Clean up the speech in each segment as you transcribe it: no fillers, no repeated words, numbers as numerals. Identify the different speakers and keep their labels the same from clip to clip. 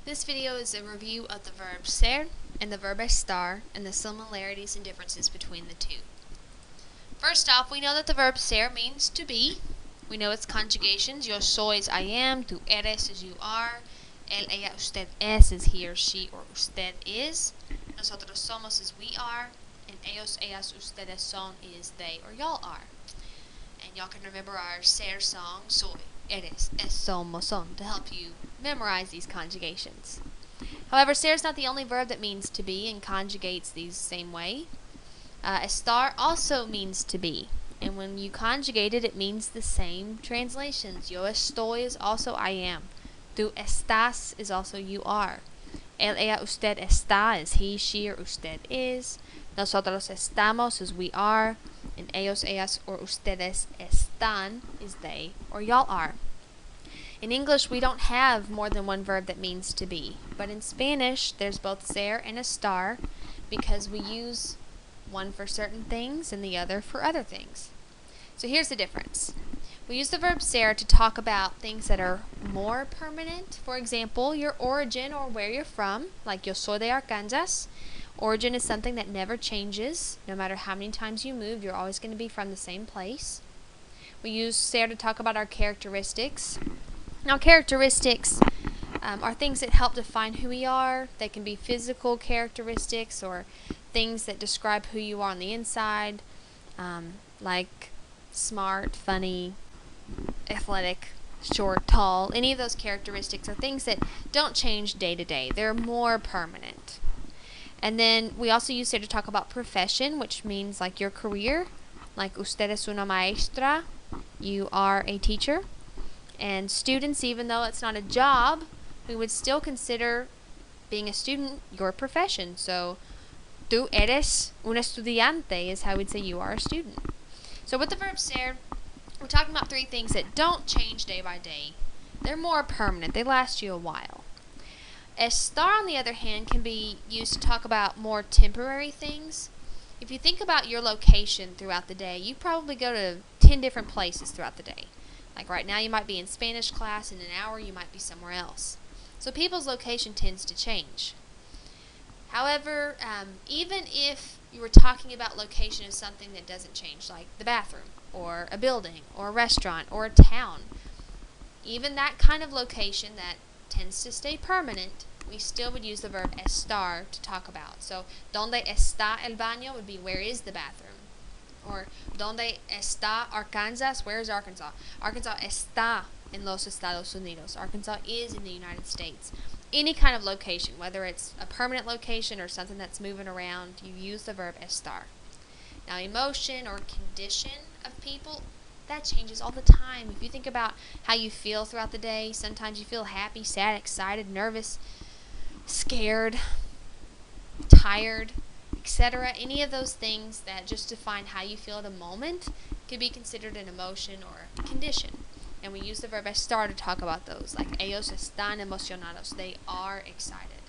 Speaker 1: This video is a review of the verb ser and the verb estar and the similarities and differences between the two. First off, we know that the verb ser means to be. We know its conjugations. Yo soy is I am, tú eres is you are, él, ella, usted es he or she or usted is, nosotros somos is we are, and ellos, ellas, ustedes son is they or y'all are. And y'all can remember our ser song, soy, eres, es, somos, son, to help you memorize these conjugations. However, ser is not the only verb that means to be and conjugates these same way. Estar also means to be, and when you conjugate it, it means the same translations. Yo estoy is also I am. Tú estás is also you are. Él, ella, usted está is he, she, or usted is. Nosotros estamos is we are. And ellos, ellas, or ustedes están is they or y'all are. In English, we don't have more than one verb that means to be. But in Spanish, there's both ser and estar because we use one for certain things and the other for other things. So here's the difference. We use the verb ser to talk about things that are more permanent. For example, your origin or where you're from, like yo soy de Arkansas. Origin is something that never changes. No matter how many times you move, you're always going to be from the same place. We use ser to talk about our characteristics. Now, characteristics are things that help define who we are. They can be physical characteristics or things that describe who you are on the inside, like smart, funny, athletic, short, tall. Any of those characteristics are things that don't change day to day. They're more permanent. And then we also use it to talk about profession, which means like your career. Like usted es una maestra, you are a teacher. And students, even though it's not a job, we would still consider being a student your profession. So, tú eres un estudiante is how we'd say you are a student. So with the verb ser, we're talking about three things that don't change day by day. They're more permanent. They last you a while. Estar, on the other hand, can be used to talk about more temporary things. If you think about your location throughout the day, you probably go to 10 different places throughout the day. Like right now, you might be in Spanish class. In an hour, you might be somewhere else. So people's location tends to change. However, even if you were talking about location as something that doesn't change, like the bathroom, or a building, or a restaurant, or a town, even that kind of location that tends to stay permanent, we still would use the verb estar to talk about. So, ¿dónde está el baño? Would be where is the bathroom? Or, ¿dónde está Arkansas? Where is Arkansas? Arkansas está en los Estados Unidos. Arkansas is in the United States. Any kind of location, whether it's a permanent location or something that's moving around, you use the verb estar. Now, emotion or condition of people, that changes all the time. If you think about how you feel throughout the day, sometimes you feel happy, sad, excited, nervous, scared, tired, etc. Any of those things that just define how you feel at a moment could be considered an emotion or a condition. And we use the verb estar to talk about those, like ellos están emocionados. They are excited.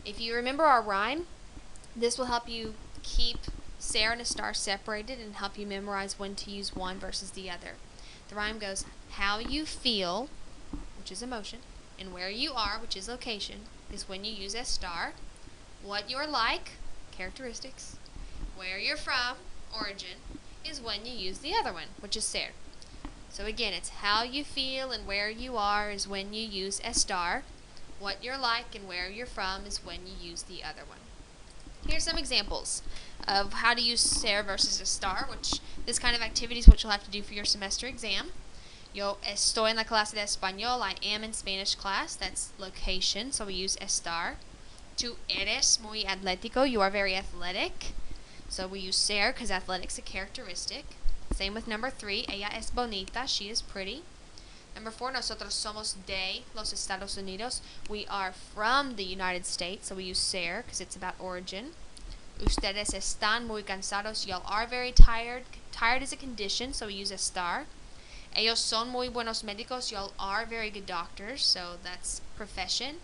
Speaker 1: If you remember our rhyme, this will help you keep ser and estar separated and help you memorize when to use one versus the other. The rhyme goes, how you feel, which is emotion, and where you are, which is location, is when you use estar. What you're like, characteristics, where you're from, origin, is when you use the other one, which is ser. So again, it's how you feel and where you are is when you use estar. What you're like and where you're from is when you use the other one. Here's some examples of how to use ser versus estar, which this kind of activity is what you'll have to do for your semester exam. Yo estoy en la clase de español. I am in Spanish class. That's location, so we use estar. Tú eres muy atlético. You are very athletic. So we use ser because athletics is a characteristic. Same with number 3. Ella es bonita. She is pretty. Number 4. Nosotros somos de los Estados Unidos. We are from the United States, so we use ser because it's about origin. Ustedes están muy cansados. Y'all are very tired. Tired is a condition, so we use estar. Ellos son muy buenos médicos. Y'all are very good doctors, so that's profession.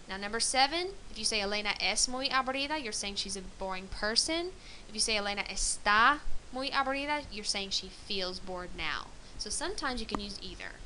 Speaker 1: Now, number 7, if you say Elena es muy aburrida, you're saying she's a boring person. If you say Elena está muy aburrida, you're saying she feels bored now. So sometimes you can use either.